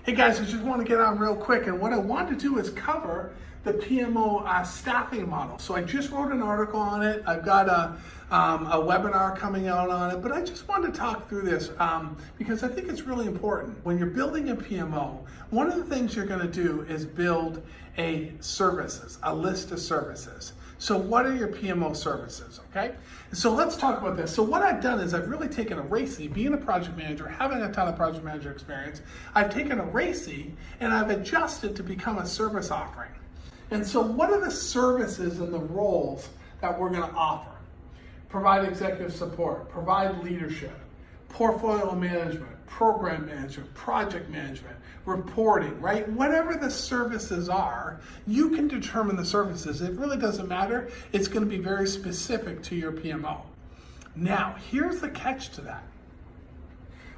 Hey guys, I just want to get on real quick, and what I want to do is cover the PMO staffing model. So I just wrote an article on it. I've got a webinar coming out on it, but I just wanted to talk through this because I think it's really important. When you're building a PMO, one of the things you're going to do is build a list of services. So what are your PMO services, okay? So let's talk about this. So what I've done is I've really taken a RACI, being a project manager, having a ton of project manager experience, I've taken a RACI and I've adjusted to become a service offering. And so what are the services and the roles that we're gonna offer? Provide executive support, provide leadership, portfolio management, program management, project management, reporting, right? Whatever the services are, you can determine the services. It really doesn't matter. It's going to be very specific to your PMO. Now, here's the catch to that.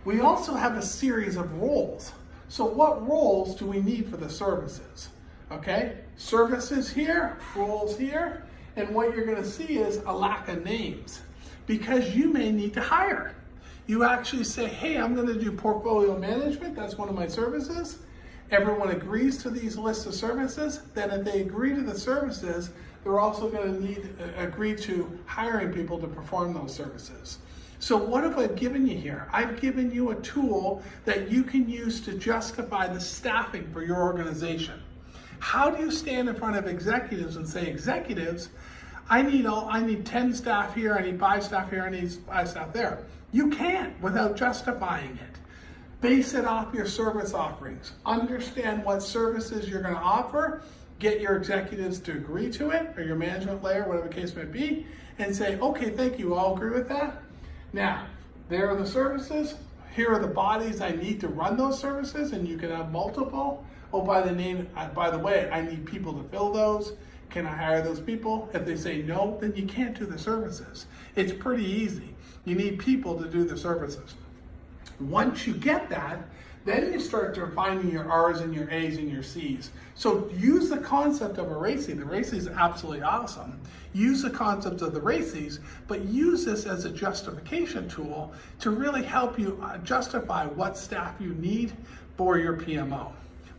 We also have a series of roles. So what roles do we need for the services? Okay, services here, roles here, and what you're going to see is a lack of names because you may need to hire. You actually say, hey, I'm going to do portfolio management. That's one of my services. Everyone agrees to these lists of services. Then if they agree to the services, they're also going to agree to hiring people to perform those services. So what have I given you here? I've given you a tool that you can use to justify the staffing for your organization. How do you stand in front of executives and say, executives, I need 10 staff here, I need 5 staff here, I need 5 staff there. You can't without justifying it. Base it off your service offerings. Understand what services you're going to offer. Get your executives to agree to it, or your management layer, whatever the case may be, and say, okay, thank you, I'll agree with that. Now, there are the services. Here are the bodies I need to run those services, and you can have multiple. Oh, by the way, I need people to fill those. Can I hire those people? If they say no, then you can't do the services. It's pretty easy. You need people to do the services. Once you get that, then you start defining your R's and your A's and your C's. So use the concept of a RACI. The RACI is absolutely awesome. Use the concept of the RACIs, but use this as a justification tool to really help you justify what staff you need for your PMO.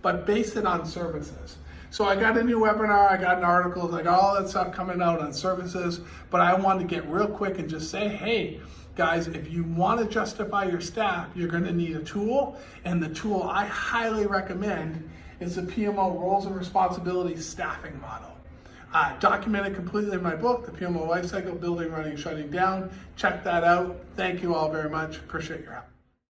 But base it on services. So I got a new webinar, I got an article, I got all that stuff coming out on services, but I wanted to get real quick and just say, hey, guys, if you want to justify your staff, you're going to need a tool, and the tool I highly recommend is the PMO Roles and Responsibilities Staffing Model. Documented completely in my book, the PMO Lifecycle, Building, Running, Shutting Down. Check that out. Thank you all very much. Appreciate your help.